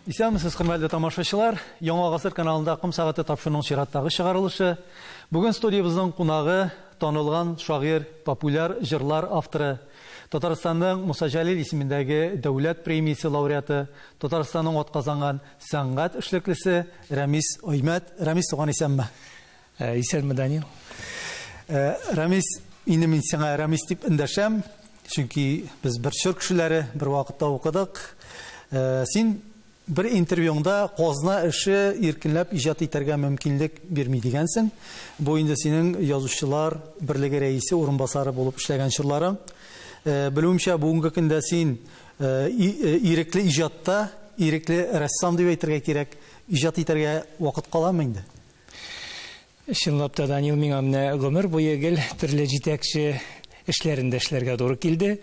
Исәнмесез, хөрмәтле тамашачылар. Яңа гасыр каналында Кым сәгате тапшыруның чираттагы чыгарылышы. Бүген студиябызның кунагы танылган шагыйрь, популяр җырлар авторы, Татарстанның Муса Җәлил исемендәге дәүләт премиясе лауреаты, Татарстанның атказанган сәнгать эшлеклесе Рамис Оймәт. Рамис, туган исәнме? Исәнме, Данил? Рамис, инде мин сиңа Рамис дип эндәшәм, чөнки без бер чор кешеләре бер вакытта укыдык. Син bir intervyongda Qozna эше иркенләп иҗат итәргә мөмкинлек бирми дигәнсең. Бу инде синең язучылар берлеге рәисе урынбасары булып эшләгән чорларың. Белүемчә, бүгенге көндә син ирекле иҗатта, ирекле рәссам дип әйтергә кирәк, иҗат итәргә вакыт каламы инде? Чынлап та, Данил, миңа менә гомер буе гел төрле җитәкче эшләрендә эшләргә туры килде.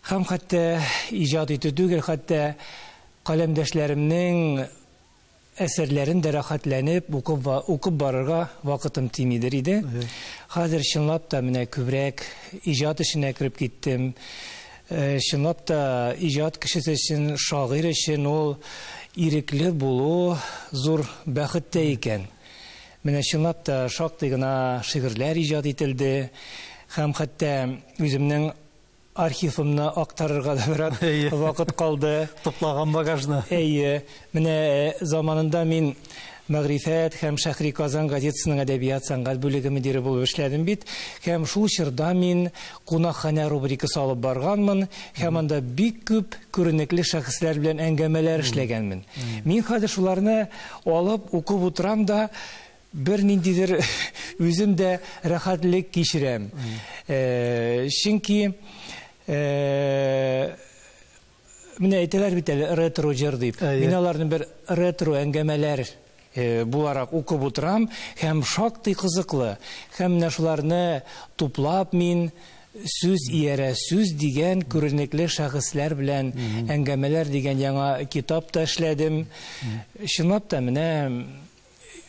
Һәм хәтта иҗат итү түгел, хәтта каләмдәшләремнең әсәрләрен дә рәхәтләнеп укып барырга вакытым тимидер иде. Хәзер чынлап та менә күбрәк иҗат эшенә кереп киттем. Чынлап та иҗат кешесе өчен, шагыйрь өчен ул ирекле булу зур бәхет тә икән. Менә чынлап та шактый гына шигырьләр иҗат ителде. Һәм хәтта үземнең архивымны актарырга да бер вакыт калды. Топлаган багажны. Менә заманында мин Мәгърифәт һәм Шәһри Казан газетасының әдәбият сәнгать бүлеге мөдире булып эшләдем бит. Һәм шул чорда мин кунакханә рубрикасы алып барганмын. Һәм анда бик күп күренекле шәхесләр белән әңгәмәләр эшләгәнмен. Мин хәзер шуларны алып укып утырам да бер ниндидер үзем дә рәхәтлек кичерәм. Чөнки менә әйтәләр бит әле ретро җыр дип. Мин аларны бер ретро әңгәмәләр буларак укып утырам, һәм шактый кызыклы. Һәм менә шуларны туплап мин сүз иярә сүз дигән күренекле шәхесләр белән әңгәмәләр дигән яңа китап та эшләдем. Чынлап та менә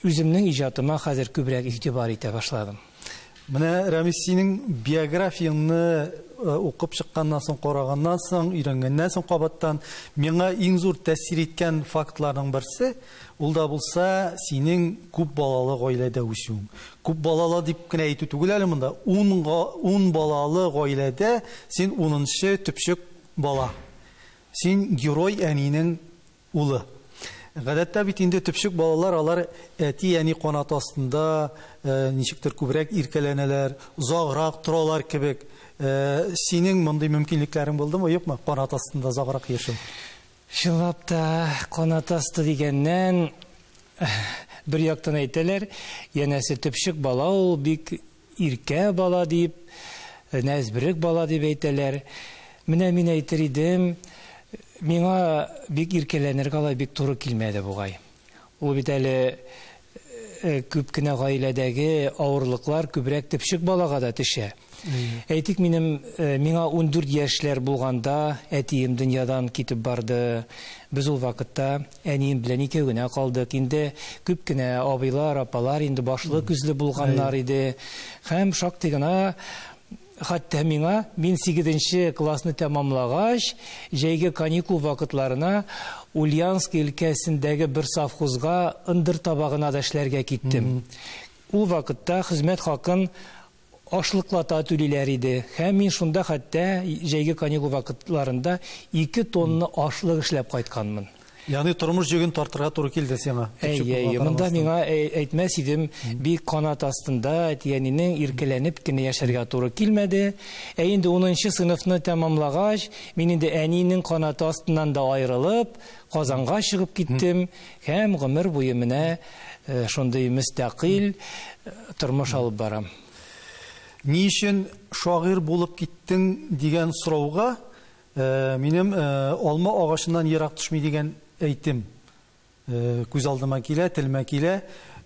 үземнең иҗатыма хәзер күбрәк игътибар итә башладым. Менә Рамис, синең биографияңны укып чыкканнан соң, караганнан соң, өйрәнгәннән соң кабаттан миңа иң зур тәэсир иткән фактларның берсе, ул да булса синең күп балалы гаиләдә үсүең. Күп балалы дип кенә әйтү түгел әле монда. 10 балалы гаиләдә син 10нчы төпчек бала. Син герой әнинең улы. Гадәттә бит инде төпчек балалар алар әти, әни канат астында ничектер күбрәк иркәләнәләр, узаграк торалар кебек. Синең мондый мөмкинлекләрең булдымы, юкмы? Канат астында узаграк яшәү. Чынлап та канат асты дигәннән бер яктан әйтәләр, янәсе төпчек бала ул бик иркә бала дип, нәзберек бала дип әйтәләр. Менә мин әйтер идем, миңа бик иркәләнергә алай бик туры килмәде бугай. Ул бит әле күп кенә гаиләдәге авырлыклар күбрәк төпчек балага да төшә. Әйтик, миңа 14 яшьләр булганда әтием дөньядан китеп барды. Без ул вакытта әнием белән икәү генә калдык. Инде күп кенә абыйлар, апалар инде башлы күзле булганнар иде. Һәм шактый гына хәтта миңа, мин 8нче классны тәмамлагач, җәйге каникул вакытларына Ульяновск өлкәсендәге бер совхозга ындыр табагына да эшләргә киттем. Ул вакытта хезмәт хакын ашлыклата түлиләр иде. Һәм мин шунда хәтта җәйге каникул вакытларында 2 тонна ашлык эшләп кайтканмын. Ягъни тормыш җөген тартырга туры килде сиңа. Монда миңа әйтмәс идем, бик канат астында әтиәнинең иркәләнеп кенә яшәргә туры килмәде. Инде 10нчы сыйныфны тәмамлагач, мин инде әнинең канаты астыннан да аерылып, Казанга чыгып киттем, һәм гомер буе менә шундый мөстәкыйль тормыш алып барам. Ни өчен шагыйрь булып киттең дигән сорауга минем алма агачыннан ерак төшми дигән әйтем күз алдыма килә, телемә килә.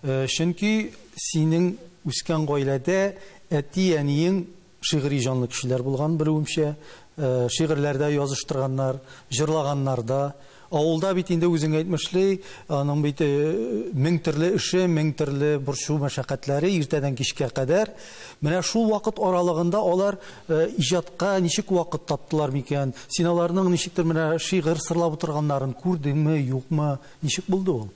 Чөнки синең үскән гаиләдә әти, әниең шигъри җанлы кешеләр булган, белүемчә, шигырьләрдә языштырганнар, җырлаганнар да. Авылда бит инде үзең әйтмешле, аның бит мең төрле эше, мең төрле борчу мәшәкатьләре иртәдән кичкә кадәр. Менә шул вакыт аралыгында алар иҗатка ничек вакыт таптылар микән? Син аларның ничектер менә шигырь сырлап утырганнарын күрдеңме, юкмы? Ничек булды ул?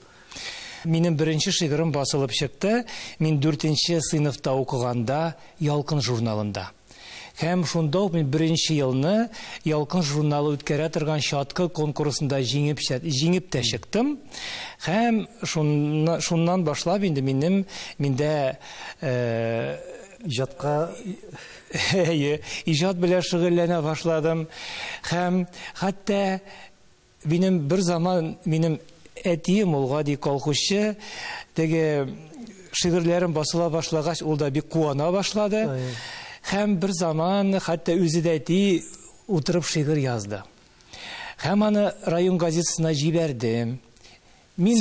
Минем беренче шигырем басылып чыкты. Мин 4нче сыйныфта укыганда Ялкын журналында. Һәм шунда ук мин беренче елны Ялкын журналы үткәрә торган чаткы конкурсында җиңеп тә чыктым. Һәм шуннан башлап инде миндә Иҗатка иҗат белән шөгыльләнә башладым. Һәм хәтта бер заман минем әтием ул Гади колхозчы, теге шигырьләрем басыла башлагач, ул да бик куана башлады. Һәм бер заман хәтта үзе дә әти утырып шигырь язды. Һәм аны район газетасына җибәрдем. Мин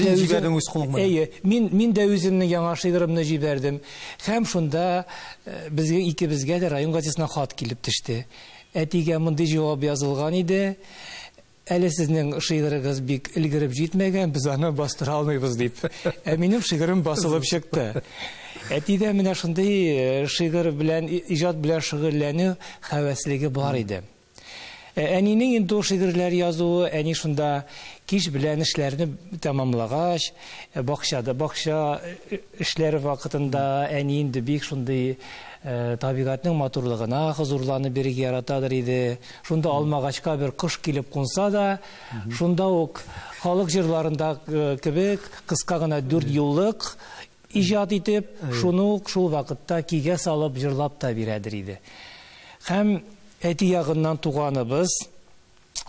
дә үземнең яңа шигыремне җибәрдем. Һәм шунда икебезгә дә район газетасына хат килеп төште. Әтигә мондый җавап язылган иде. Әле сезнең шигырыгыз бик өлгереп җитмәгән, без аны бастыра алмыйбыз дип. Минем шигырем басылып чыкты. Әтидә менә шундый шигырь белән, иҗат белән шөгыльләнү хәвәслеге бар иде. Әнинең инде шигырьләр язуы, әни шунда кич белән эшләрне тәмамлагач, бакча эшләре вакытында әни инде бик шундый табигатьнең матурлыгына хозурланып бирергә яратадыр иде. Шунда алмагачка бер кыш килеп кунса да, шунда ук халык җырларында кебек кыска гына 4 еллык иҗат итеп, шуны шул вакытта кигә салып җырлап та бирәдер иде. Һәм әти ягыннан туганыбыз,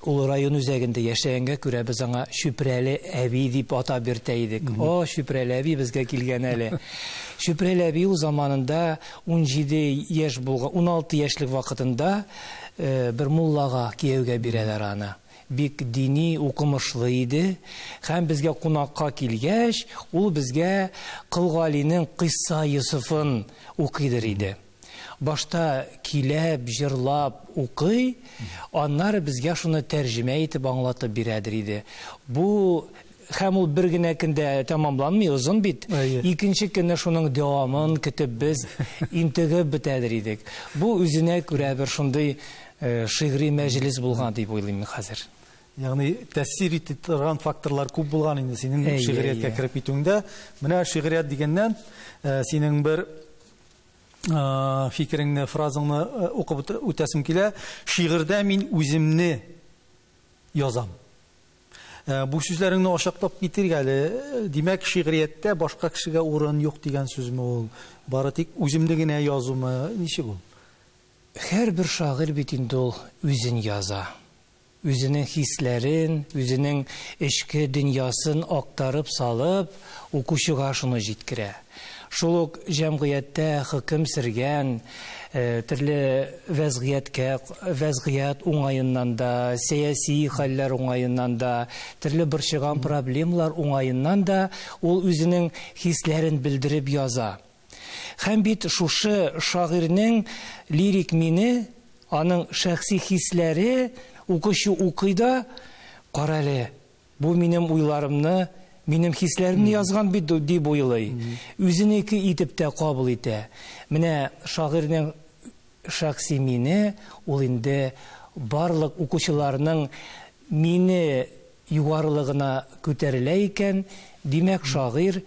ул район үзәгендә яшәгәнгә күрә без аңа Шүпрәле әби дип атап йөртә идек. О, Шүпрәле әби безгә килгән әле. Шүпрәле әби ул заманында 17 яшь булган, 16 яшьлек вакытында бер муллага кияүгә бирәләр аны. Бик дини, укымышлы иде. Һәм безгә кунакка килгәч, ул безгә Кылгалинең Кыйса Юсуфын укыйдыр иде. Башта киләп, җырлап укый, аннары безгә шуны тәрҗемә итеп аңлатып бирәдер иде. Бу һәм ул бер генә көндә тәмамланмый, узын бит. Икенче көнне шуның дәвамын көтеп без интегеп бетәдер идек. Бу үзенә күрә бер шундый шигъри мәҗлес булган дип уйлыйм хәзер. Ягъни тәэсир итеп торган факторлар күп булган инде синең шигъриятка кирип китүеңдә. Менә шигърият дигәннән синең бер фикереңне, фразаңны укып үтәсем килә. Шигырьдә мин үземне язам. Бу сүзләреңне ачыклап китергә әле. Димәк, шигърияттә башка кешегә урын юк дигән сүзме ул? Бары тик үземне генә язумы? Ничек ул? Һәрбер шагыйрь бит инде ул үзен яза. Үзенең хисләрен, үзенең эчке дөньясын актарып салып, укучыга шуны җиткерә. Шул ук җәмгыятьтә хөкем сөргән төрле вәзгыять уңаеннан да, сәяси хәлләр уңаеннан да, төрле борчыган проблемалар уңаеннан да ул үзенең хисләрен белдереп яза. Һәм бит шушы шагыйрьнең лирик мине, аның шәхси хисләре укучы укыйда, карале, бу минем уйларымны, минем хисләремне язган бит дип уйлый. Үзенеке итеп тә кабул итә. Менә шагыйрьнең шәхси мине, ул инде барлык укучыларның мине югарылыгына күтәрелә икән, димәк шагыйрь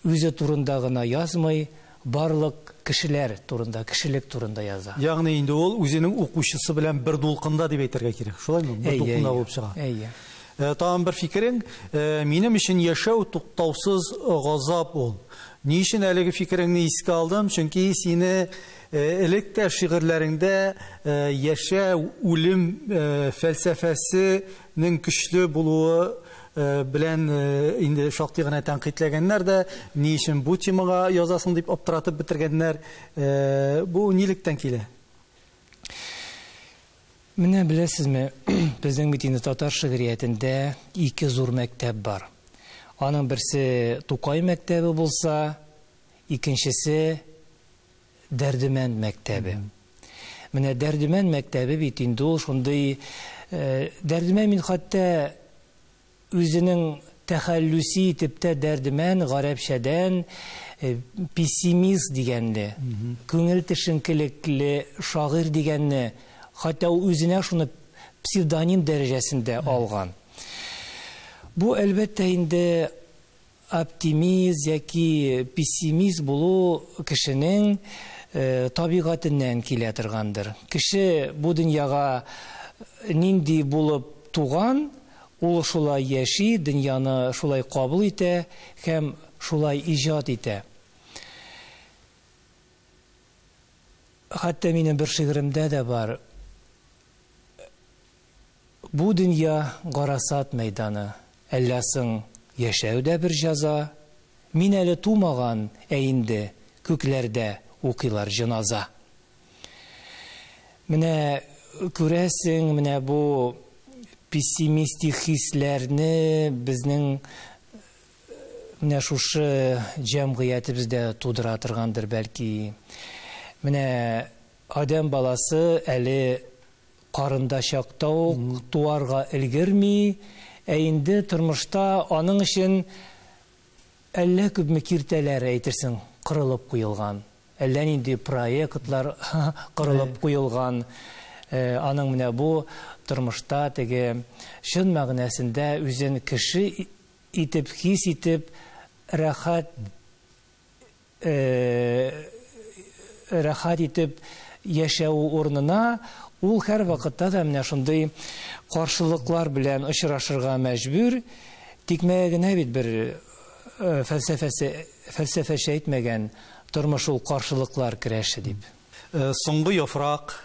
үзе турында гына язмый, барлык кешеләр турында, кешелек турында яза. Ягъни инде ул үзенең укучысы белән бер дулкында дип әйтергә кирәк. Шулаймы? Бер дулкында булып чыга. Тагын бер фикерең, минем өчен яшәү туктаусыз газап ул. Ни өчен әлеге фикереңне искә алдым? Чөнки сине элек тә шигырьләреңдә яшәү, үлем фәлсәфәсенең көчле булуы белән инде шактый гына тәнкыйтьләгәннәр дә, ни өчен бу темага язасың дип аптыратып бетергәннәр. Бу нилектән килә? Менә беләсезме, безнең бит инде татар шигъриятендә 2 зур мәктәп бар. Аның берсе Тукай мәктәбе булса, икенчесе Дәрдемән мәктәбе. Менә Дәрдемән мәктәбе бит инде ул шундый, Дәрдемән мин хәтта үзенең тәхәллүси итеп тә дәрдемән гарәпчәдән пессимист дигәнне, күңел төшенкелекле шагыйрь дигәнне, хәтта үзенә шуны псевдоним дәрәҗәсендә алган. Бу әлбәттә инде оптимист яки пессимист булу кешенең табигатыннан килә торгандыр. Кеше бу дөньяга нинди булып туган, ул шулай яши, дөньяны шулай кабул итә һәм шулай иҗат итә. Хәтта минем бер шигыремдә дә бар. Бу дөнья гарасат мәйданы. Әлләсең яшәүдә бер җәза. Мин әле тумаган, инде күкләрдә укыйлар җаназа. Менә күрәсең, менә бу пессимистик хисләрне безнең менә шушы җәмгыятебездә тудыра торгандыр бәлки. Менә адам баласы әле карында чакта ук туарга өлгерми, инде тормышта аның өчен әллә күпме киртәләр әйтерсең кырылып куелган. Әллә нинди проектлар кырылып куелган. Аның менә бу тормышта теге шын мәгънәсендә үзен кеше итеп, хис итеп, рәхәт итеп яшәү урынына ул һәр вакытта да менә шундый каршылыклар белән очрашырга мәҗбүр. Тикмәгә генә бит бер фәлсәфәче әйтмәгән тормыш ул каршылыклар көрәше дип. Соңгы яфрак,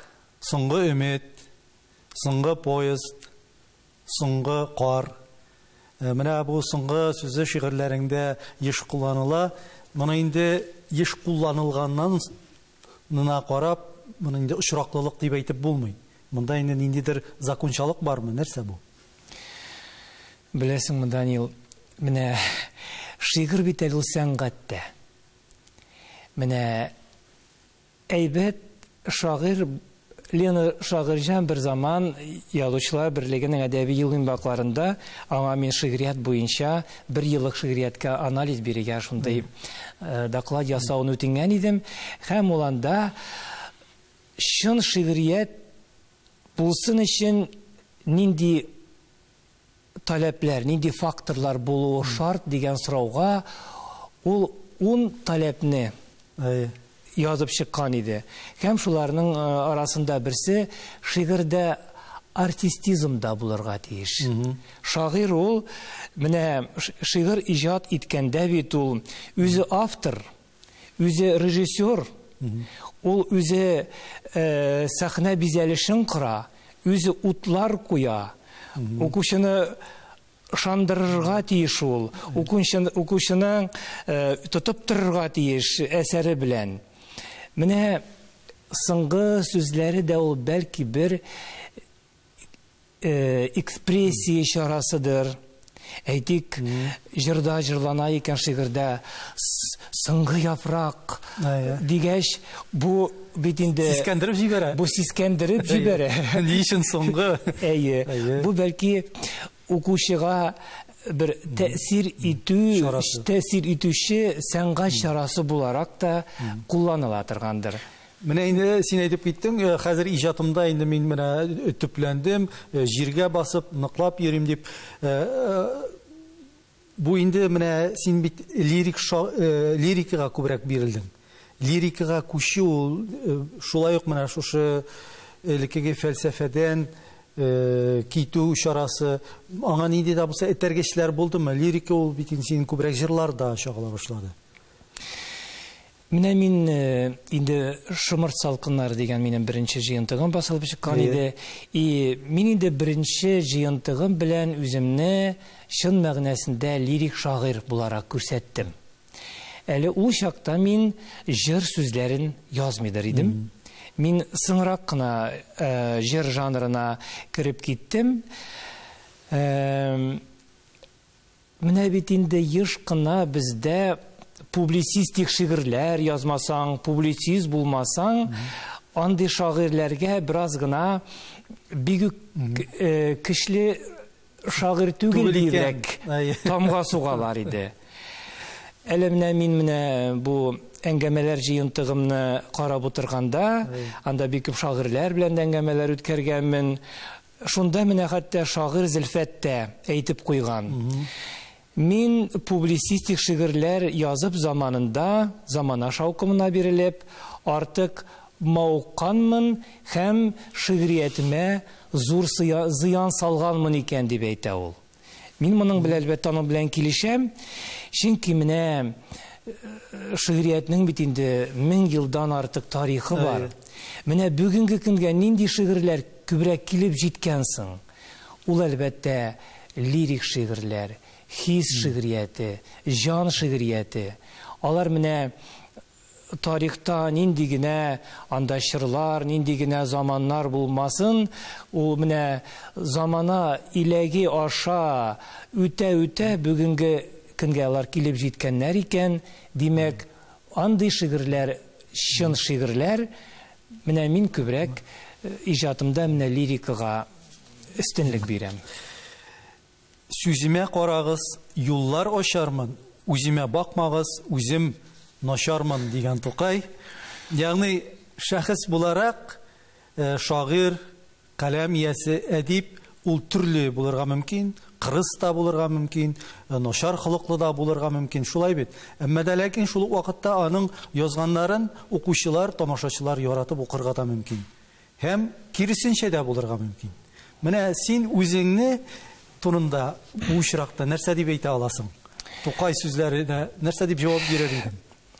соңгы өмет, соңгы поезд, соңгы кар. Менә бу соңгы сүзе шигырьләрендә еш кулланыла. Моны инде еш кулланылганнан карап, моны инде очраклылык дип әйтеп булмый. Монда инде ниндидер закончалык бармы? Нәрсә бу? Беләсеңме, Данил, менә шигырь бит ул сәнгатьтә. Менә әйбәт шагыйрь Лена Шагырҗан бер заман Язучылар берлегенең әдәби йолынбакларында аңа мин шигърият буенча бер еллык шигъриятка анализ бирергә шундый доклад ясауны үтенгән идем. Һәм уланда шын шигърият булсын өчен нинди таләпләр, нинди факторлар булуы шарт дигән сорауга ул 10 таләпне язып чыккан иде. Һәм шуларның арасында берсе шигырьдә артистизм да булырга тиеш. Шагыйрь ул менә шигырь иҗат иткәндә бит ул үзе автор, үзе режиссер, ул үзе сәхнә бизәлешен кыра, үзе утлар куя, укучыны шандырырга тиеш ул, укучыны тотып торырга тиеш әсәре белән. Менә соңгы сүзләре дә ул бәлки бер экспрессия чарасыдыр. Әйтик, җырда җырлана икән шигырьдә соңгы яфрак дигәч, бу бит инде сискәндереп җибәрә. Бу сискәндереп җибәрә. Ни өчен соңгы? Бу бәлки укучыга бер тәэсир итүче сәнгать чарасы буларак та кулланыла торгандыр. Менә инде син әйтеп киттең, хәзер иҗатымда инде мин менә төпләндем, җиргә басып, ныклап йөрим дип. Бу инде менә син бит лирикага күбрәк бирелдең. Лирикага күчү шулай ук менә шушы элекеге фәлсәфәдән китү чарасы, аңа нинди дә булса этәргечләр булдымы? Лирика ул бит син күбрәк җырларда чагыла башлады. Менә мин инде Шымырт салкыннары дигән минем беренче җыентыгым басылып чыккан иде. Мин инде беренче җыентыгым белән үземне чын мәгънәсендә лирик шагыйрь буларак күрсәттем. Әле ул чакта мин җыр сүзләрен язмыйдыр идем. Мин соңрак кына җыр жанрына кирип киттем. Менә бит инде еш кына бездә публицистик шигырьләр язмасаң, публицист булмасаң, андый шагыйрьләргә бераз гына бик көчле шагыйрь түгел диюрәк тамга сугалар иде. Әле мин бу әңгәмәләр җыентыгымны карап утырганда, анда бик күп шагыйрьләр белән әңгәмәләр үткәргәнмен. Шунда хәтта шагыйрь Зөлфәт тә әйтеп куйган. Мин публицистик шигырьләр язып заманында, замана шаукымына бирелеп, артык мауыкканмын һәм шигъриятемә зур зыян салганмын икән дип әйтә ул. Мин моның белән әлбәттә аның белән килешәм, чөнки шигъриятның бит инде 1000 елдан артык тарихы бар. Бүгенге көнгә нинди шигырьләр күбрәк килеп җиткән соң? Ул әлбәттә лирик шигырьләр, хис шигърияте, жан шигърияте. Алар тарихта нинди генә анда чырлар, нинди генә заманнар булмасын, ул замана иләге аша үтә бүгенге көнгә алар килеп җиткәннәр икән. Димәк, андый шигырьләр, чын шигырьләр, мин күбрәк иҗатымда лирикага өстенлек бирәм. Сүземә карагыз, юллар ачармын, үземә бакмагыз, үзем начармын дигән Тукай. Ягъни шәхес буларак шагыйрь, каләм иясе, әдип ул төрле булырга мөмкин, кырыс та булырга мөмкин, начар холыклы да булырга мөмкин, шулай бит. Әмма дә ләкин шул вакытта аның язганнарын укучылар, тамашачылар яратып укырга да мөмкин. Һәм киресенчә дә булырга мөмкин. Син үзеңне турында бу очракта нәрсә дип әйтә аласың? Тукай сүзләренә нәрсә дип җавап бирер идең?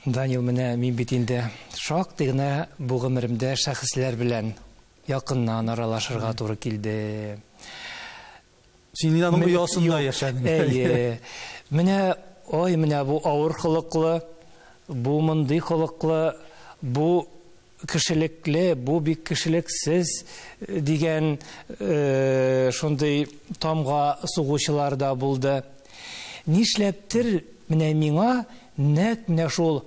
Данил, мин бит инде шактый гына бу гомеремдә шәхесләр белән якыннан аралашырга туры килде. Син аның оясында яшәдең. Бу авыр холыклы, бу мондый холыклы, бу кешелекле, бу бик кешелексез дигән шундый тамга сугучылар да булды. Нишләптер миңа нәкъ шул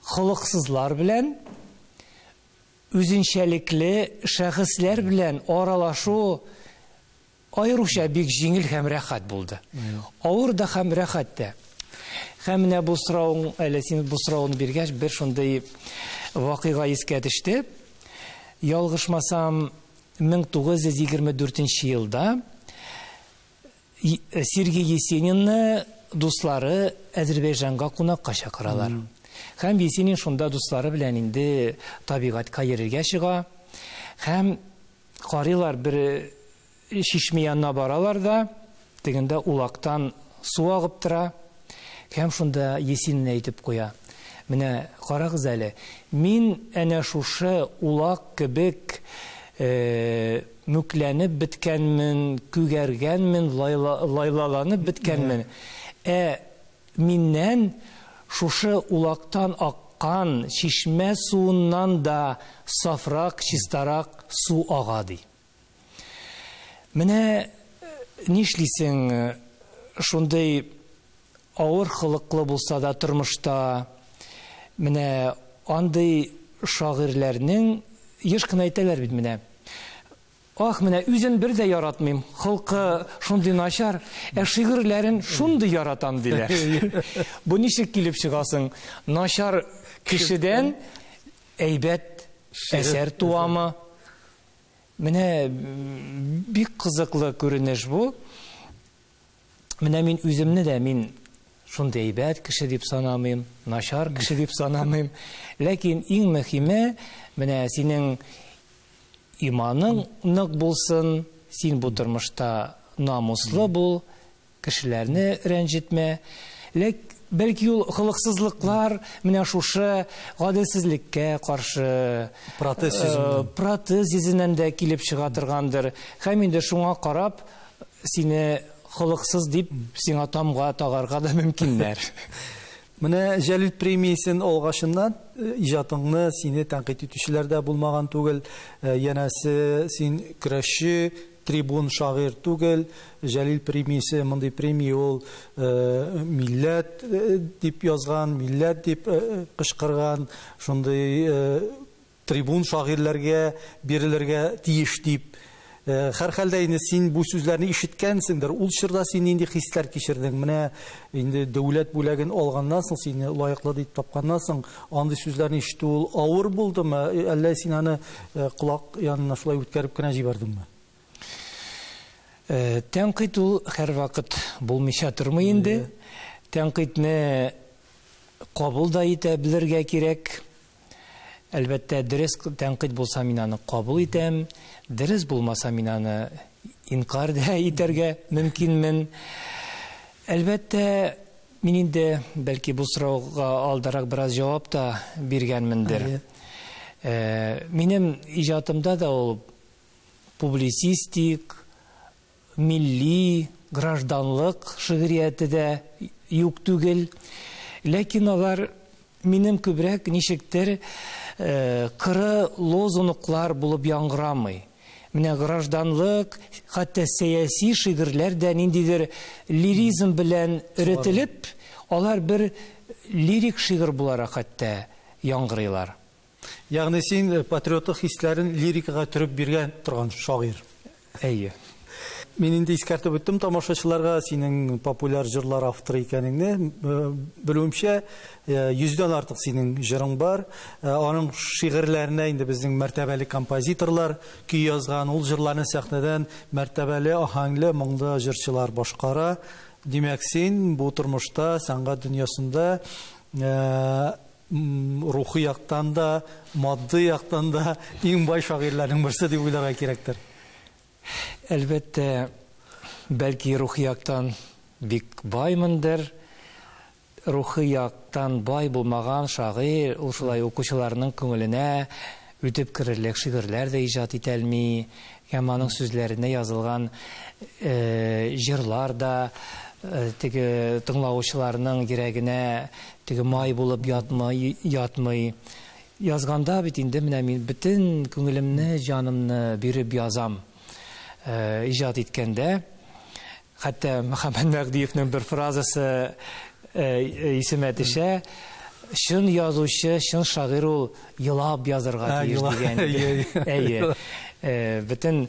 холыксызлар белән, үзенчәлекле шәхесләр белән аралашу аеруча бик җиңел һәм рәхәт булды. Авыр да һәм рәхәт тә. Һәм бу сорауны, әле син бу сорауны биргәч, бер шундый вакыйга искә төште. Ялгышмасам, 1924 елда Сергей Есенинны дуслары Азербайҗанга кунакка чакыралар. Һәм Есенин шунда дуслары белән инде табигатька йөрергә чыга. Һәм карыйлар, бер чишмә янына баралар да, дигәндә улактан су агып тора. Һәм шунда Есенин әйтеп куя: карагыз әле, мин әнә шушы улак кебек мүкләнеп биткәнмен, күгәргәнмен, лайлаланып биткәнмен. Миннән шушы улактан аккан чишмә суыннан да сафрак, чистарак су ага ди. Нишлисең, шундый авыр холыклы булса да тормышта, андый шагыйрьләрнең еш кына әйтәләр бит үзен бер дә яратмыйм, холкы шундый начар, шигырьләрен шундый яратам диләр. Бу ничек килеп чыгасың? Начар кешедән әйбәт әсәр туамы? Бик кызыклы күренеш бу. Мин үземне дә шундый әйбәт кеше дип санамыйм, начар кеше дип санамыйм. Ләкин иң мөһиме, синең иманың нык булсын, син бу тормышта намуслы бул, кешеләрне рәнҗетмә. Бәлки ул холыксызлыклар шушы гаделсезлеккә каршы протез йөзеннән дә килеп чыга торгандыр. Һәм инде шуңа карап, сине холыксыз дип сиңа тамга тагарга да мөмкиннәр. Җәлил премиясын алгашыннан иҗатыңны сине тәнкыйть итүчеләр дә булмаган түгел. Янәсе, син көрәшче, трибун шагыйрь түгел. Җәлил премиясе, мондый премия ул милләт дип язган, милләт дип кычкырган, шундый трибун шагыйрьләргә бирелергә тиеш дип Һәрхәлдә инде син бу сүзләрне ишеткәнсеңдер. Ул чорда син нинди хисләр кичердең? Менә инде дәүләт бүләген алганнан соң, сине лаеклы дип тапканнан соң, андый сүзләрне ишетү ул авыр булдымы? Әллә син аны колак янына шулай үткәреп кенә җибәрдеңме? Тәнкыйть ул һәрвакыт булмыйча тормый инде. Тәнкыйтьне кабул да итә белергә кирәк. Әлбәттә, дөрес тәнкыйть булса мин аны кабул итәм, дөрес булмаса мин аны инкар да итәргә мөмкинмен. Әлбәттә, мин инде бәлки бу сорауга алдарак бераз җавап та биргәнмендер. Минем иҗатымда да ул публицистик, милли, гражданлык шигърияте дә юк түгел. Ләкин алар минем күбрәк ничектер кыры лозунглар булып яңгырамый. Менә гражданлык, хәтта сәяси шигырьләр дә ниндидер лиризм белән өретелеп, алар бер лирик шигырь буларак хәтта яңгырыйлар. Ягъни син патриотлык хисләрен лирикага төреп биргән торган шагыйрь. Әйе. Мин инде искәртеп үттем тамашачыларга синең популяр җырлар авторы икәнеңне. Белүемчә, 100дән артык синең җырың бар. Аның шигырьләренә инде безнең мәртәбәле композиторлар көй язган, ул җырларны сәхнәдән мәртәбәле, аһәңле, моңлы җырчылар башкара. Димәк, син бу тормышта, сәнгать дөньясында рухи яктан да, матди яктан да иң бай шагыйрьләрнең берсе дип уйларга кирәктер. Әлбәттә, бәлки рухи яктан бик баймындыр. Рухи яктан бай булмаган шагыйрь ул шулай укучыларның күңеленә үтеп керерлек шигырьләр дә иҗат итә алмый, һәм аның сүзләренә язылган җырлар да теге тыңлаучыларның йөрәгенә теге май булып ятмый. Язганда бит инде менә мин бөтен күңелемне, җанымны биреп язам. Иҗат иткәндә, хәтта Мөхәммәд Мәгъдиевнең бер фразасы исемә төшә: "Шын язучы, шын шагыйрь ул елап язарга тиеш" дигән. Әйе. Бөтен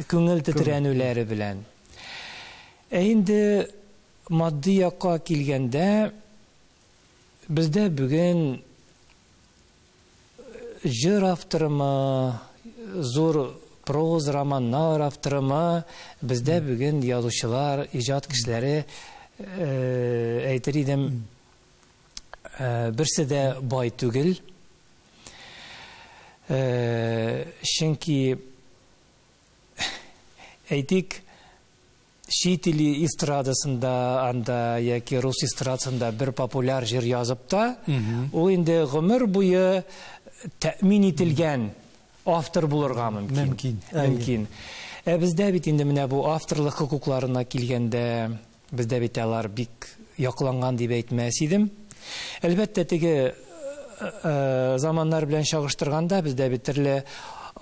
күңел тетрәнүләре белән. Инде матди якка килгәндә, бездә бүген җыр авторымы, зур проз романнар авторымы, бездә бүген язучылар, иҗат кешеләре әйтер идем, берсе дә бай түгел. Чөнки әйтик, чит ил эстрадасында, анда яки рус эстрадасында бер популяр җыр язып та, ул инде гомер буе тәэмин ителгән автор булырга мөмкин. Бездә бит инде менә бу авторлык хукукларына килгәндә, бездә бит алар бик якланган дип әйтмәс идем. Әлбәттә, теге заманнар белән чагыштырганда, бездә бит төрле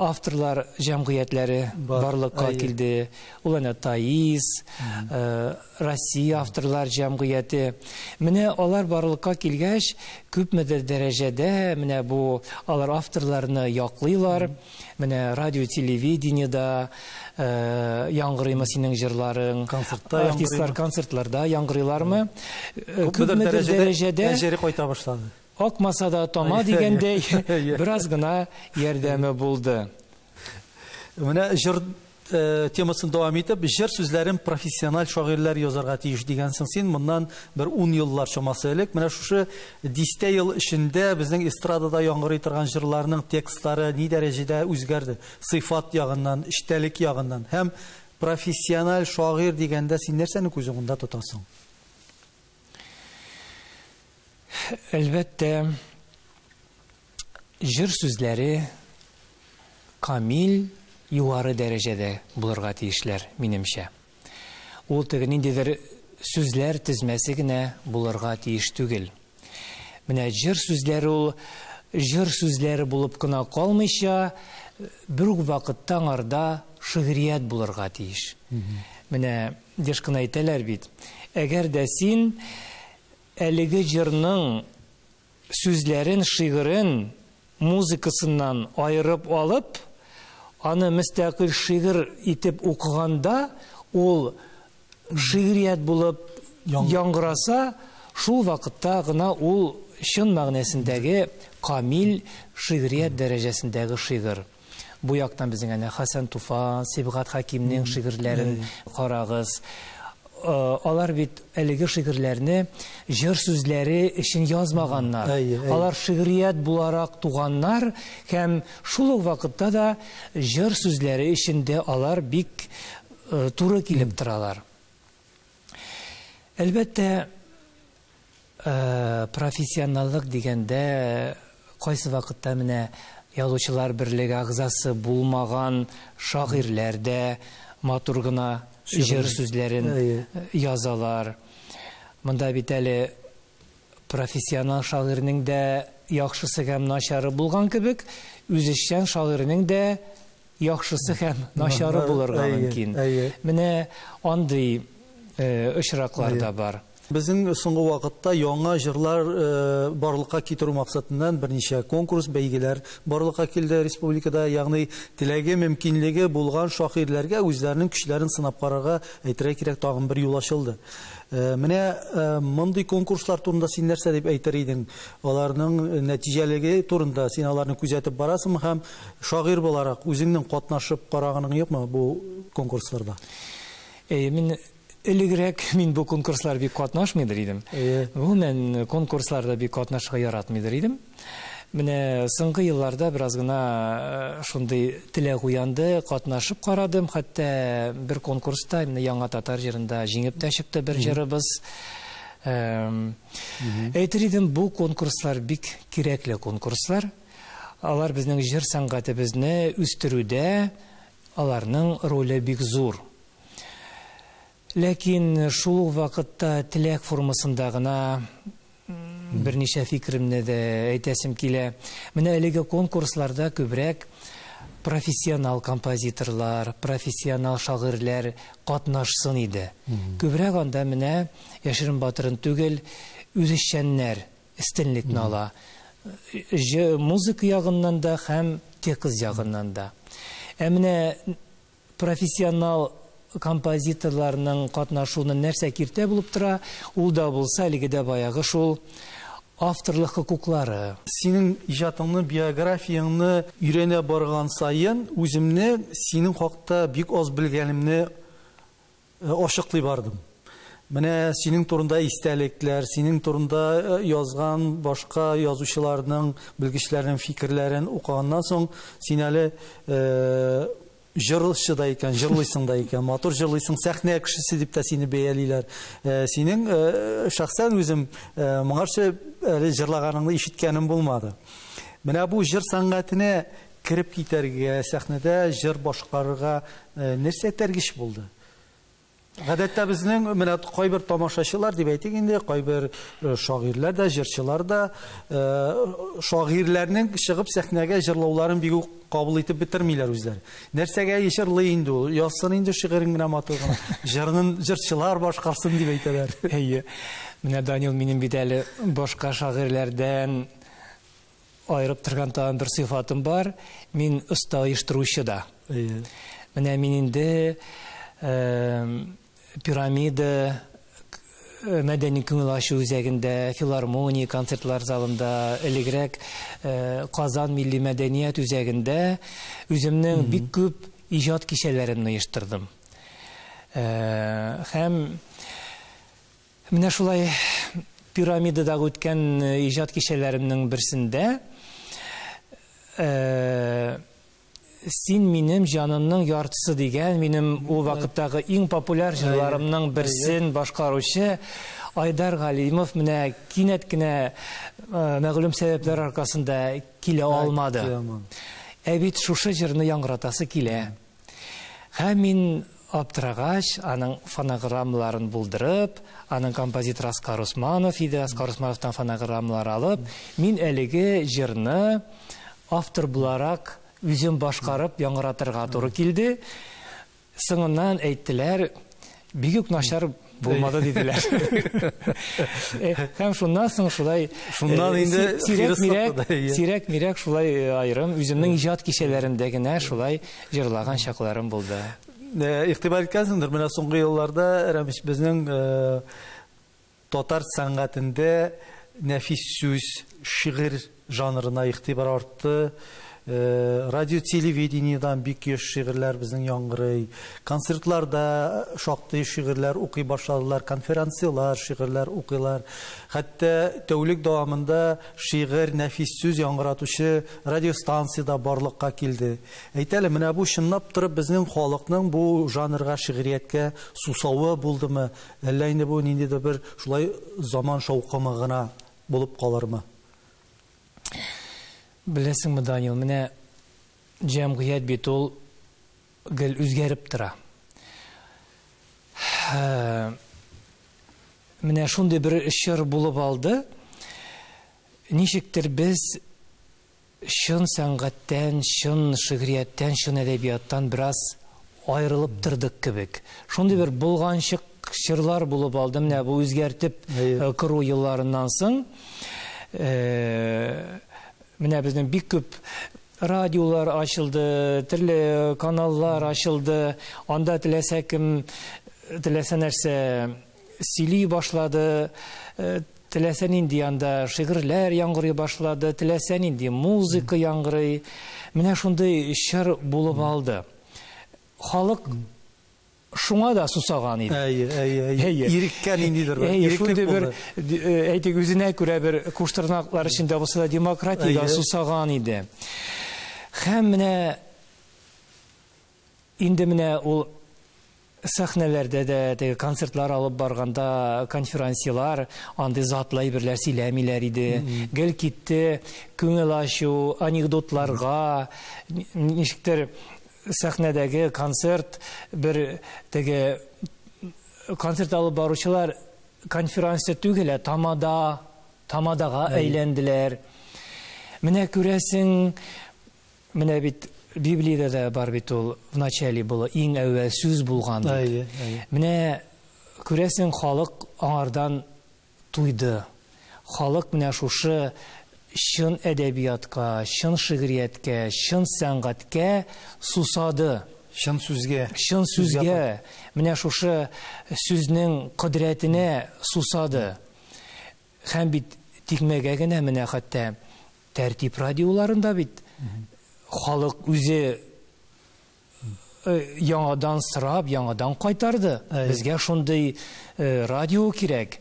авторлар җәмгыятьләре барлыкка килде. Ул әнә ТАИС, Россия авторлар җәмгыяте. Менә алар барлыкка килгәч, күпмедер дәрәҗәдә менә бу алар авторларны яклыйлар. Менә радио, телевидениеда яңгырыймы синең җырларың, артистлар концертларда яңгырыйлармы? Күпмедер дәрәҗәдә әҗәре кайта башлады. Акмаса да тома дигәндәй, бераз гына ярдәме булды. Менә җыр темасын дәвам итеп, җыр сүзләрен профессиональ шагыйрьләр язарга тиеш дигәнсең син. Моннан бер 10 еллар чамасы элек, менә шушы 10 ел эчендә безнең эстрадада яңгырый торган җырларның текстлары ни дәрәҗәдә үзгәрде? Сыйфат ягыннан, эчтәлек ягыннан һәм профессиональ шагыйрь дигәндә син нәрсәне күз уңында тотасың? Әлбәттә, җыр сүзләре камил, югары дәрәҗәдә булырга тиешләр, минемчә. Ул теге ниндидер сүзләр тезмәсе генә булырга тиеш түгел. Менә җыр сүзләре ул җыр сүзләре булып кына калмыйча, бер үк вакытта аңарда шигърият булырга тиеш. Менә дешкына әйтәләр бит, әгәр дә син әлеге җырның сүзләрен, шигырен музыкасыннан айырып алып, аны мөстәкыйль шигырь итеп укыганда, ул шигърият булып яңгыраса, шул вакытта гына ул чын мәгънәсендәге камил шигърият дәрәҗәсендәге шигырь. Бу яктан безнең әнә Хәсән Туфан, Сибгат Хакимнең шигырьләрен карагыз. Алар бит әлеге шигырьләрне җыр сүзләре өчен язмаганнар. Алар шигърият буларак туганнар һәм шул ук вакытта да җыр сүзләре өчен дә алар бик туры килеп торалар. Әлбәттә, профессионаллык дигәндә кайсы вакытта менә язучылар берлеге агзасы булмаган шагыйрьләр дә матур гына җыр сүзләрен язалар. Монда бит әле профессионал шагыйрьнең дә яхшысы һәм начары булган кебек, үзешчән шагыйрьнең дә яхшысы һәм начары булырга мөмкин. Менә андый очраклар да бар. Безнең соңгы вакытта яңа җырлар барлыкка китерү максатыннан берничә конкурс, бәйгеләр барлыкка килде республикада, ягъни теләге, мөмкинлеге булган шагыйрьләргә үзләренең көчләрен сынап карарга әйтергә кирәк тагын бер юл ачылды. Менә мондый конкурслар турында син нәрсә дип әйтер идең? Аларның нәтиҗәлеге турында син аларны күзәтеп барасыңмы һәм шагыйрь буларак үзеңнең катнашып караганың юкмы бу конкурсларда? Мин элегрәк бу конкурслар бик катнашмыйдыр идем. Мен конкурсларда бик катнашырга яратмыйдыр идем. Менә соңгы елларда бераз гына шундый теләк уянды, катнашып карадым. Хәтта бер конкурста, менә Яңа Татар җырында җиңеп тә чыкты бер җырыбыз. Әйтер идем, бу конкурслар бик кирәкле конкурслар. Алар безнең җыр сәнгатебезне үстерүдә аларның роле бик зур. Ләкин шул вакытта теләк формасында гына берничә фикеремне дә әйтәсем килә. Менә әлеге конкурсларда күбрәк профессионал композиторлар, профессионал шагыйрьләр катнашсын иде. Күбрәк анда менә Яшерин Батырын түгел, үзешчәннәр өстенлекне ала. Музыка ягыннан да һәм текст ягыннан да. Менә профессионал композиторларның катнашуына нәрсә киртә булып тора, ул да булса әлегедә баягы шул авторлык хукуклары. Синең иҗатыңны, биографияңны өйрәнә барган саен, үземне синең хакта бик аз белгәнемне ачыклый бардым. Менә синең турында истәлекләр, синең турында язган башка язучыларның, белгечләрнең фикерләрен укыганнан соң, син әле җырлыйсы да икән, җырлыйсың да икән, матур җырлыйсың, сәхнә кешесе дип тә сине бәялиләр. Синең шәхсән үзем моңарчы әле җырлаганыңны ишеткәнем булмады. Менә бу җыр сәнгатенә кирип китәргә, сәхнәдә җыр башкарырга нәрсә тәргиш булды? Гадәттә безнең менә кайбер тамашачылар дип әйтик инде, кайбер шагыйрьләр дә, җырчылар да шагыйрьләрнең чыгып сәхнәгә җырлауларын бик кабул итеп бетермиләр үзләре. Нәрсәгә җырлый инде ул? Язсын инде шигырен генә матур гына. Җырның җырчылар башкарсын дип әйтәләр. Менә Данил, минем бит әле башка шагыйрьләрдән айырып торган тагын бер сыйфатым бар. Мин оста оештыручы да. Менә мин инде пирамида мәдәни күңел ачу үзәгендә, филармония, концертлар залында, элегрәк Казан милли мәдәният үзәгендә үземнең бик күп иҗат кичәләрен оештырдым. Һәм менә шулай пирамидада үткән иҗат кичәләремнең берсендә Син минем җанымның яртысы дигән, минем ул вакыттагы иң популяр җырларымның берсен башкаручы Айдар Галимов менә кинәт кенә мәгълүм сәбәпләр аркасында килә алмады. Бит шушы җырны яңгыратасы килә. Һәм мин аптырагач, аның фонограммаларын булдырып, аның композитор Оскар Усманов иде, Оскар Усмановтан фонограммалар алып, мин әлеге җырны автор буларак үзем башкарып яңгыратырга туры килде. Соңыннан әйттеләр, бик үк начар булмады диделәр. Һәм шуннан соң шулай сирәк-мирәк шулай айрым үземнең иҗат кичәләремдә генә шулай җырлаган чакларым булды. Игътибар иткәнсеңдер, менә соңгы елларда Рәмис безнең татар сәнгатендә нәфис сүз, шигырь жанрына игътибар артты. Радио телевидениедан бик еш шигырьләр безнең яңгырый. Концертларда шактый шигырьләр укый башладылар, конференциялар, шигырьләр укыйлар. Хәтта тәүлек дәвамында шигырь, нәфис сүз яңгыратучы радиостанцияда барлыкка килде. Әйтәле, менә бу чынлап торып безнең халыкның бу жанрга, шигырияткә сусавы булдымы? Әллә инде бу ниндидер бер шулай заман шаукымы гына булып калырмы? Беләсеңме, Данил, менә җәмгыять бит ул гел үзгәреп тора. Менә шундый бер чор булып алды. Ничектер без шын сәнгатьтән, шын шигърияттән, шын әдәбияттан бераз аерылып тордык кебек. Шундый бер булганчык чырлар булып алды. Менә бу үзгәртеп кыру елларыннан соң менә безнең бик күп радиолар ачылды, төрле каналлар ачылды. Анда теләсә кем теләсә нәрсә сөйли башлады. Теләсә нинди анда шигырьләр яңгырый башлады, теләсә нинди музыка яңгырый. Менә шундый чор булып алды. Халык шуңа да сусаган иде. Иреккән индидер. Шундый бер әйтик үзенә күрә бер куштырнаклар эчендә булса да демократиягә сусаган иде. Һәм менә инде менә ул сәхнәләрдә дә концертлар алып барганда, конференциялар, андый затлы берләр сөйләмиләр иде. Гел китте күңел ачу, анекдотларга, ничектер сәхнәдәге концерт, бер теге концерт алып баручылар конференция түгел, тамадага әйләнделәр. Менә күрәсең, менә бит Библиядә дә бар бит ул, в начале было, иң әүвәл сүз булган. Менә күрәсең, халык аңардан туйды. Халык менә шушы шын әдәбиятка, шын шигърияткә, шын сәнгатькә сусады. Шын сүзгә, менә шушы сүзнең кыдрәтенә сусады. Һәм бит тикмәгә генә менә хәтта тәртип радиоларында бит халык үзе яңадан сырап, яңадан кайтарды. Безгә шундый радио кирәк.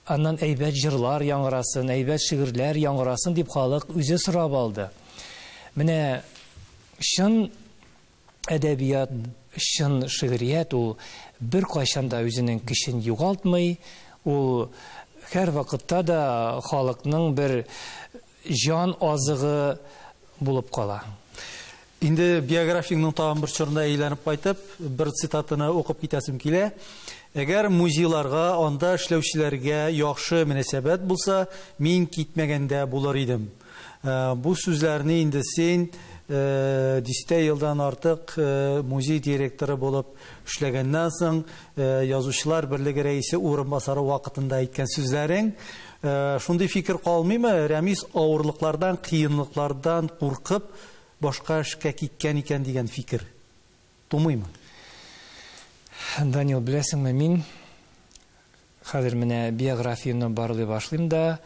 Аннан әйбәт җырлар яңгырасын, әйбәт шигырьләр яңгырасын дип халык үзе сорап алды. Менә шын әдәбият, шын шигырият ул бер кайчанда үзенең көчен югалтмый, ул һәр вакытта да халыкның бер җан азыгы булып кала. Инде биографияңның тагын бер чорына әйләнеп кайтып, бер цитатаны укып китәсем килә. Әгәр музейларга, анда эшләүчеләргә яхшы мөнәсәбәт булса, мин китмәгәндә булыр идем. Бу сүзләрне инде син 10 елдан артык музей директоры булып эшләгәннән соң, язучылар берлеге рәисе урынбасары вакытында әйткән сүзләрең, шундый фикер калмыймы? Рәмис авырлыклардан, кыенлыклардан куркып башка эшкә киткән икән дигән фикер тумыймы? Данил, беләсеңме, мин хәзер менә биографиямны барлый башлыйм да,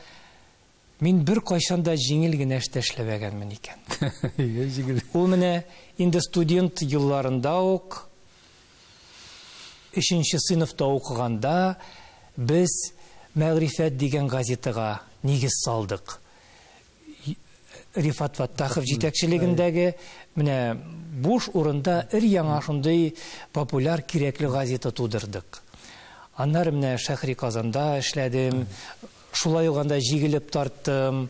мин бер кайчан да җиңел генә эштә эшләмәгәнмен икән. Ул менә инде студент елларында ук 3-нче сыйныфта укыганда без Мәгърифәт дигән газетага нигез салдык. Рифат Фаттахов җитәкчелегендәге менә буш урында ир-яңа шундый популяр кирәкле газета тудырдык. Аннары менә Шәһри Казанда эшләдем, шулай уганда җигелеп тарттым.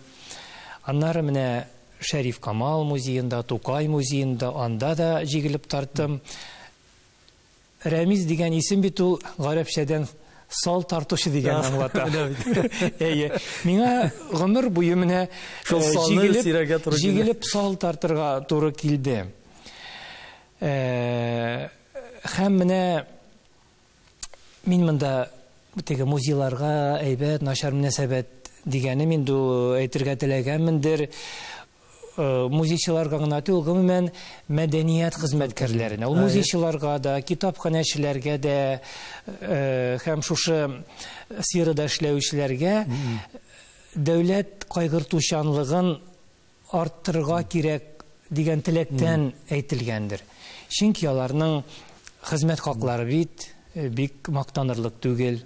Аннары менә Шәриф Камал музеенда, Тукай музеенда, анда да җигелеп тарттым. Рәмис дигән исем бит ул гарәпчәдән сал тартучы дигән аңлата. Миңа гомер буе менә җигелеп сал тартырга туры килде. Һәм менә Мин монда теге музейларга әйбәт, начар мөнәсәбәт дигәнне мин әйтергә теләгәнмендер. Музейчыларга гына түгел, гомумән мәдәният хезмәткәрләренә. Ул музейчыларга да, китапханәчеләргә дә һәм шушы сферада эшләүчеләргә дәүләт кайгыртучанлыгын арттырырга кирәк дигән теләктән әйтелгәндер. Чөнки аларның хезмәт хаклары бик мактанырлык түгел.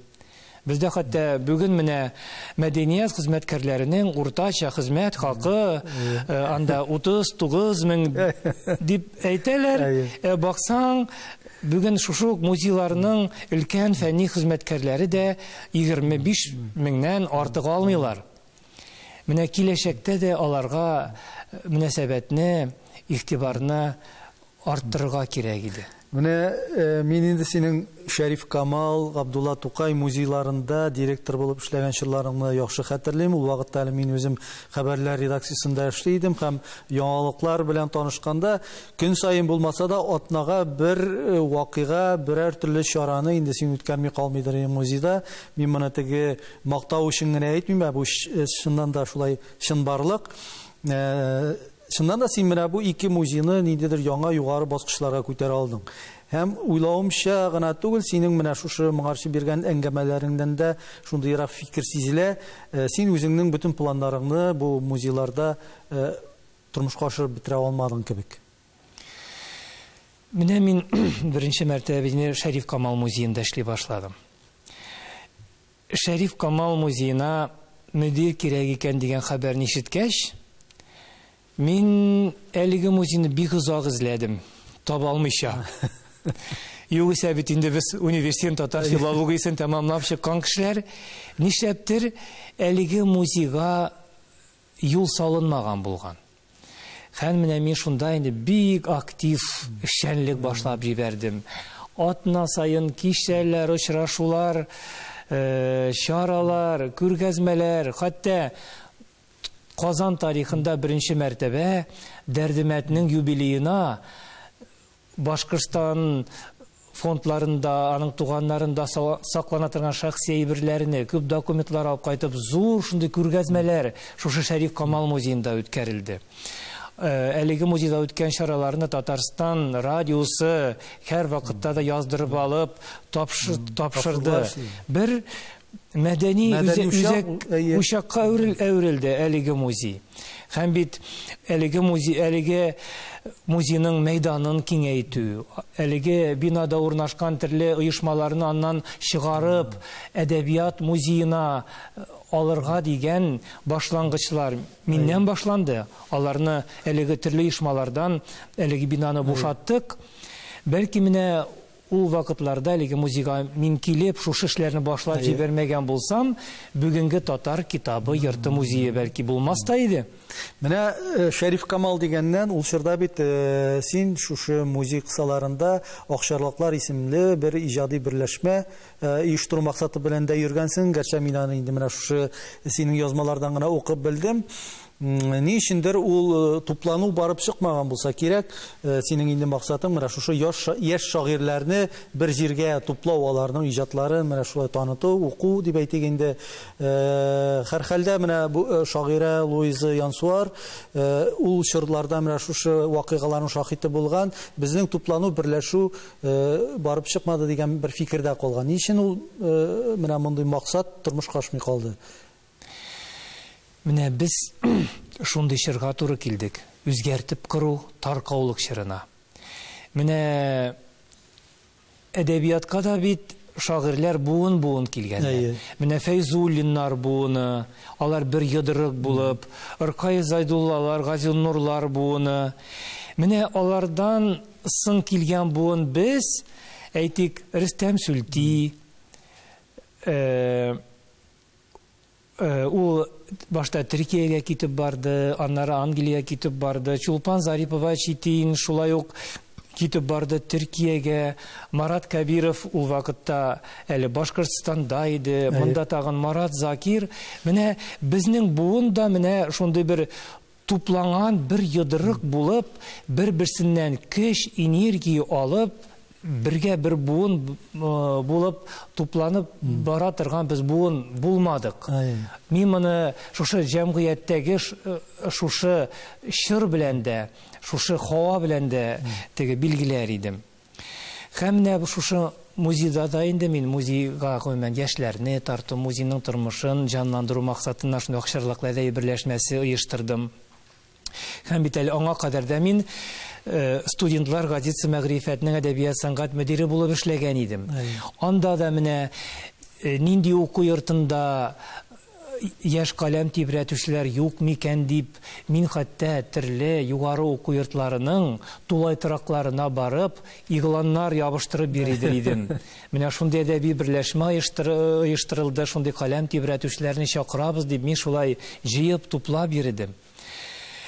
Бездә хәтта бүген менә мәдәният хезмәткәрләренең уртача хезмәт хакы анда 39 мең дип әйтәләр. Баксаң, бүген шушы музейларның өлкән фәнни хезмәткәрләре дә 25 меңнән артык алмыйлар. Менә киләчәктә дә аларга мөнәсәбәтне, игътибарны арттырырга кирәк иде. Менә мин инде синең Шәриф Камал, Габдулла Тукай музейларында директор булып эшләгән чорларыңны яхшы хәтерлим. Ул вакытта мин үзем хәбәрләр редакциясында эшли идем һәм яңалыклар белән танышканда көн сайын булмаса да атнага бер вакыйга, берәр төрле чараны инде син үткәрми калмыйдыр музейда. Мин моны теге мактау өчен генә әйтмим, бу чыннан да шулай чынбарлык. Шуннан да син менә бу ике музейны ниндидер яңа югары баскычларга күтәрә алдың. Һәм уйлавымча гына түгел, синең менә шушы моңарчы биргән әңгәмәләреңдән дә шундыйрак фикер сизелә. Син үзеңнең бөтен планнарыңны бу музейларда тормышка ашырып бетерә алмадың кебек. Менә мин беренче мәртәбә Шәриф Камал музеенда эшли башладым. Шәриф Камал музеена мөдир кирәк икән дигән хәбәрне ишеткәч, мин әлеге музейны бик озак эзләдем, таба алмыйча. Югыйсә бит инде без университет татар филологиясын тәмамлап чыккан кешеләр, нишләптер әлеге музейга юл салынмаган булган. Һәм менә мин шунда инде бик актив эшчәнлек башлап җибәрдем. Атна сайын кичәләр, очрашулар, чаралар, күргәзмәләр, хәтта Казан тарихында беренче мәртәбә Дәрдемәтнең юбилеена Башкортстан фондларында, аның туганнарында саклана торган шәхси әйберләрне, күп документлар алып кайтып, зур шундый күргәзмәләр шушы Шәриф Камал музеенда үткәрелде. Әлеге музейда үткән чараларны Татарстан радиосы һәр вакытта да яздырып алып, тапшырды. Бер мәдәни ушакка әверелде әлеге музей. Һәм бит әлеге музейның мәйданын киңәйтү, әлеге бинада урнашкан төрле оешмаларны аннан чыгарып, әдәбият музеена алырга дигән башлангычлар миннән башланды. Аларны әлеге төрле оешмалардан әлеге бинаны бушаттык. Бәлки менә ул вакытларда әлеге музейга мин килеп шушы эшләрне башлап җибәрмәгән булсам, бүгенге татар китабы йорты музее бәлки булмас та иде. Менә Шәриф Камал дигәннән ул чорда бит син шушы музей кысаларында Акчарлыклар исемле бер иҗади берләшмә оештыру максаты белән дә йөргәнсең. Гәрчә мин аны инде менә шушы синең язмалардан гына укып белдем. Ни өчендер ул туплану барып чыкмаган булса кирәк, синең инде максатың менә шушы яшь шагыйрьләрне бер җиргә туплау, аларның иҗатларын менә шулай таныту, уку дип әйтик инде. Һәр хәлдә менә бу шагыйрә Луиза Янсуар ул чорларда менә шушы вакыйгаларның шаһиты булган, безнең туплану, берләшү барып чыкмады дигән бер фикердә калган. Ни өчен ул менә мондый максат тормышка ашмый калды? Менә без шундый чорга туры килдек. Үзгәртеп кыру таркаулык чорына. Менә әдәбиятка да бит шагыйрьләр буын килгәннәр. Менә Фәйзуллиннар буыны, алар бер йодрык булып, Иркай Зайдуллалар, Газинурлар буыны. Менә алардан сын килгән буын без, әйтик, Рөстәм Сүлти, ул башта Төркиягә китеп барды, аннары Англиягә китеп барды, Чулпан Зарипова Читин шулай ук китеп барды Төркиягә, Марат Кабиров ул вакытта әле Башкортстанда иде, монда тагын Марат Закир. Менә безнең буын да менә шундый бер тупланган бер йодрык булып, бер-берсеннән көч, энергия алып, бергә бер буын булып тупланып бара торган без буын булмадык. Мин моны шушы җәмгыятьтәге шушы шыр белән дә, шушы хава белән дә теге билгеләр идем. Һәм менә шушы музейда да инде мин музейга куйман яшьләрне тарту, музейның тормышын җанландыру максатында шундый акчарлыкларда берләшмәсе оештырдым. Һәм бит әле аңа кадәр дә мин студентлар газетасы мәгърифәтнең әдәбият сәнгать мөдире булып эшләгән идем. Анда да менә нинди уку йортында яшь каләм тибрәтүчеләр юк микән дип, мин хәтта төрле югары уку йортларының тулайтыракларына барып, игъланнар ябыштырып бирдем. Менә шундый әдәби берләшмә оештырылды, шундый каләм тибрәтүчеләрне чакырабыз дип, мин шулай җыеп туплап бирдем.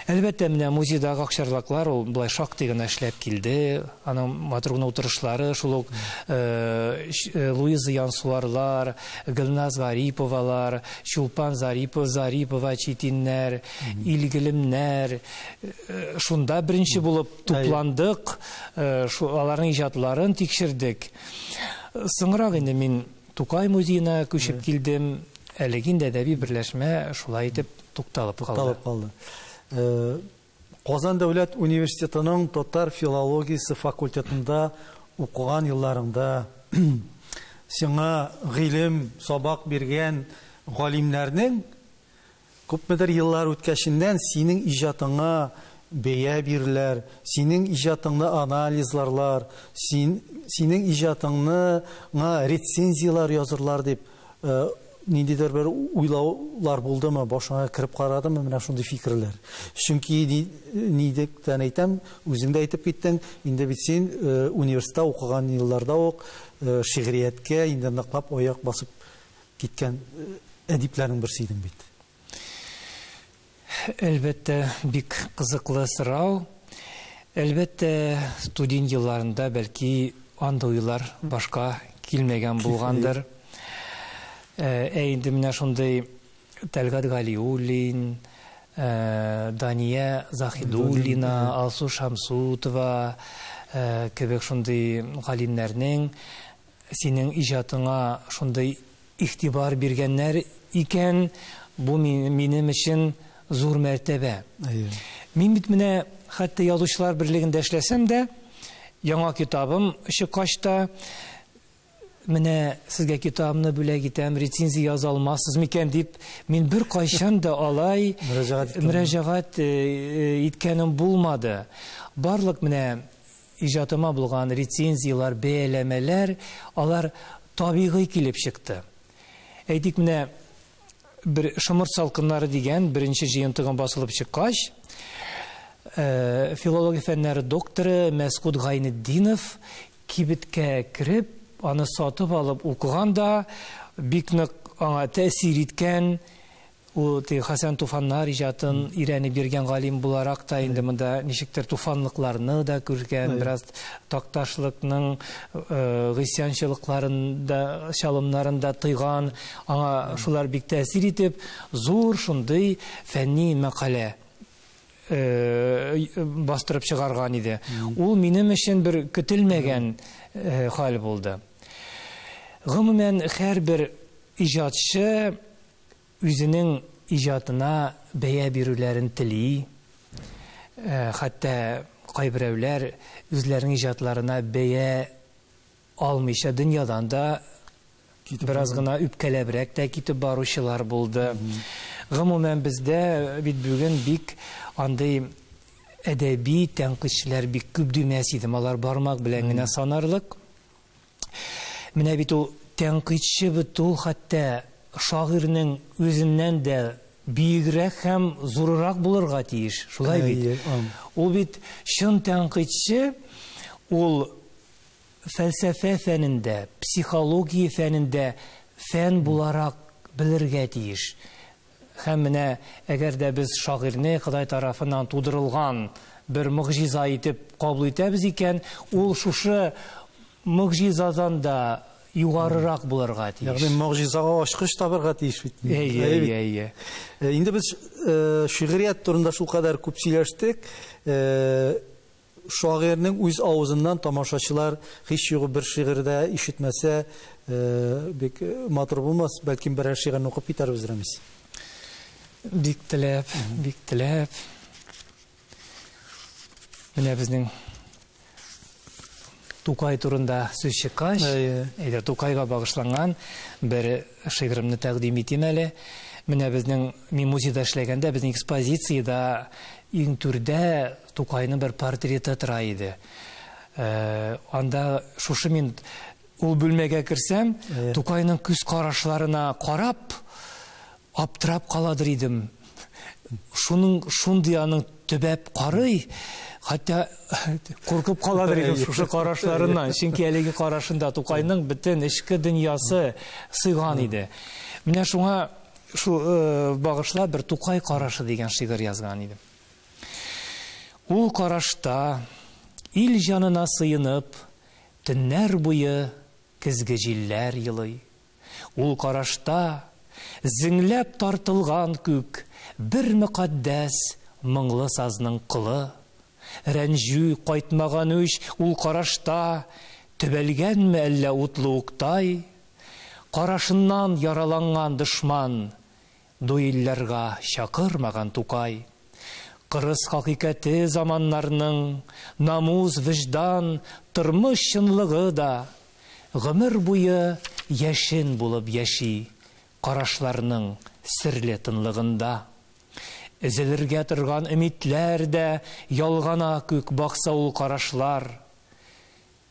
Әлбәттә, менә музейдагы акчарлыклар ул булай шактый гына эшләп килде. Аның матур гына утырышлары, шул ук Луиза Янсуарлар, Гөлназ Зариповалар, Чулпан Зарипова Читиннәр, Илгелемнәр, шунда беренче булып тупландык, аларның иҗатларын тикшердек. Соңрак инде мин Тукай музеена күчеп килдем. Әлеге әдәби берләшмә шулай итеп тукталып калды. Казан дәүләт университетының татар филологиясе факультетында укыган елларында сиңа гыйлем сабак биргән галимнәрнең күпмедер еллар үткәченнән синең иҗатыңа бәя биреләр, синең иҗатыңны анализларлар, синең иҗатыңны рецензиялар язырлар дип ниндидер бер уйлаулар булдымы, башыңа кирип карадымы менә шундый фикерләр. Чөнки нидектән әйтәм, үзең дә әйтеп киттең, инде бит син университетта укыган елларда ук шигърияткә инде ныклап аяк басып киткән әдипләрнең берсе идең бит. Әлбәттә, бик кызыклы сорау. Әлбәттә, студент елларында бәлки андый уйлар башка килмәгән булгандыр. Инде менә шундый Тәлгат Галиуллин, Дания Захидуллина, Алсу Шамсутова кебек шундый галимнәрнең синең иҗатыңа шундый игътибар биргәннәр икән, бу минем өчен зур мәртәбә. Мин бит менә хәтта язучылар берлегендә эшләсәм дә, яңа китабым чыккач та менә сезгә китабымны бүләк итәм, рецензия яза алмассыз микән дип, мин бер кайчан да алай мөрәҗәгать иткәнем булмады. Барлык менә иҗатыма булган рецензиялар, бәяләмәләр, алар табигый килеп чыкты. Әйтик, менә бер Шымырт салкыннары дигән беренче җыентыгын басылып чыккач, филология фәннәре докторы Мәскут Гайнетдинов кибеткә кирип, аны сатып алып укыганда бик нык аңа тәэсир иткән, ул Хәсән Туфаннар иҗатын өйрәнеп биргән галим буларак та инде монда ничектер туфанлыкларны да күргән, бераз такташлыкның гыйсянчылыкларында, чалымнарында тыйган, аңа шулар бик тәэсир итеп, зур шундый фәнни мәкалә бастырып чыгарган иде. Ул минем өчен бер көтелмәгән хәл булды. Гомумән, һәрбер иҗатчы үзенең иҗатына бәя бирүләрен тели. Хәтта кайберәүләр үзләренең иҗатларына бәя алмыйча дөньядан да бераз гына үпкәләбрәк тә китеп баручылар булды. Гомумән, бездә бит бүген бик андый әдәби тәнкыйтьчеләр бик күп димәс идем, алар бармак белән генә санарлык. Менә бит ул тәнкыйтьче бит ул хәтта шагыйрьнең үзеннән дә биегрәк һәм зуррак булырга тиеш. Шулай бит. Ул бит чын тәнкыйтьче, ул фәлсәфә фәнендә, психология фәнендә фән буларак белергә тиеш. Һәм менә әгәр дә без шагыйрьне Ходай тарафыннан тудырылган бер мөгъҗиза итеп кабул итәбез икән, ул шушы мөгъҗизадан да югарырак булырга тиеш. Ягъни мөгъҗизага ачкыч табырга тиеш бит. Инде без шигърият турында шул кадәр күп сөйләштек. шагыйрьнең үз авызыннан тамашачылар һич югы бер шигырьдә ишетмәсә, бик матур булмас, бәлки берәр шигырьне укып китәрбез Рамис. Бик теләп. Менә безнең Тукай турында сүз чыккач, Тукайга багышланган бер шигыремне тәкъдим итим әле. Менә безнең музейда эшләгәндә, безнең экспозициядә иң түрдә Тукайның бер портреты тора иде. Анда шушы мин ул бүлмәгә керсәм, Тукайның күз карашларына карап, аптырап каладыр идем. Шундый аның төбәп карый, хәтта куркып каладыр идем шушы карашларыннан. Чөнки әлеге карашында Тукайның бөтен эчке дөньясы сыйган иде. Менә шуңа багышлап бер Тукай карашы дигән шигырь язган идем. Ул карашта ил җанына сыйынып, төннәр буе көзге җилләр йылый. Ул карашта зиңләп тартылган күк бер мөкаддәс моңлы сазның кылы. Рәнҗү кайтмаган үч ул карашта төбәлгәнме әллә утлы уктай. Карашыннан яраланган дошман дуилләргә чакырмаган Тукай. Кырыс хакыйкате заманнарның намус, виждан, тормыш чынлыгы да гомер буе яшен булып яши карашларның серле тынлыгында. Эзелергә торган өмитләр дә ялгана күк бакса ул карашлар.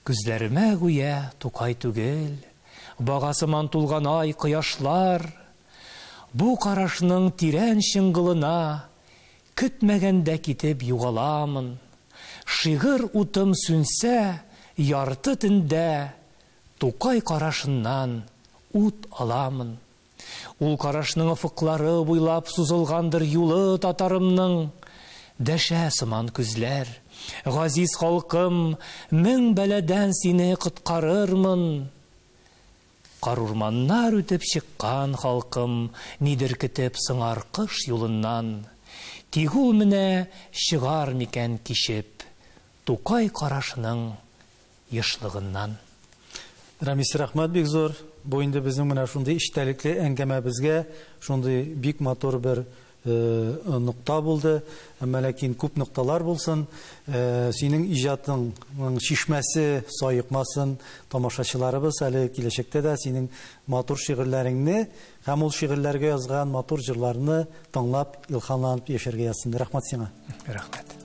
Күзләремә гүя Тукай түгел, багасыман тулган ай кояшлар. Бу карашның тирән чыңгылына көтмәгәндә китеп югаламын. Шигырь утым сүнсә, ярты төндә Тукай карашыннан ут аламын. Ул карашның офыклары буйлап сузылгандыр юлы татарымның. Дәшә сыман күзләр, газиз халкым, мең бәләдән сине коткарырмын. Карурманнар үтеп чыккан халкым, нидер көтеп сыңар кыш юлыннан. Тик ул менә чыгар микән кичеп Тукай карашының ешлыгыннан. Рамис, рәхмәт бик зур. Бу инде безнең менә шундый иштәлекле әңгәмәбезгә шундый бик матур бер нокта булды. Әмма ләкин күп нокталар булсын. Синең иҗатың шишмәсе саекмасын, тамашачыларыбыз әле киләчәктә дә синең матур шигырьләреңне һәм ул шигырьләргә язган матур җырларны тыңлап, илһамланып яшәргә язсын. Рәхмәт сиңа. Рәхмәт.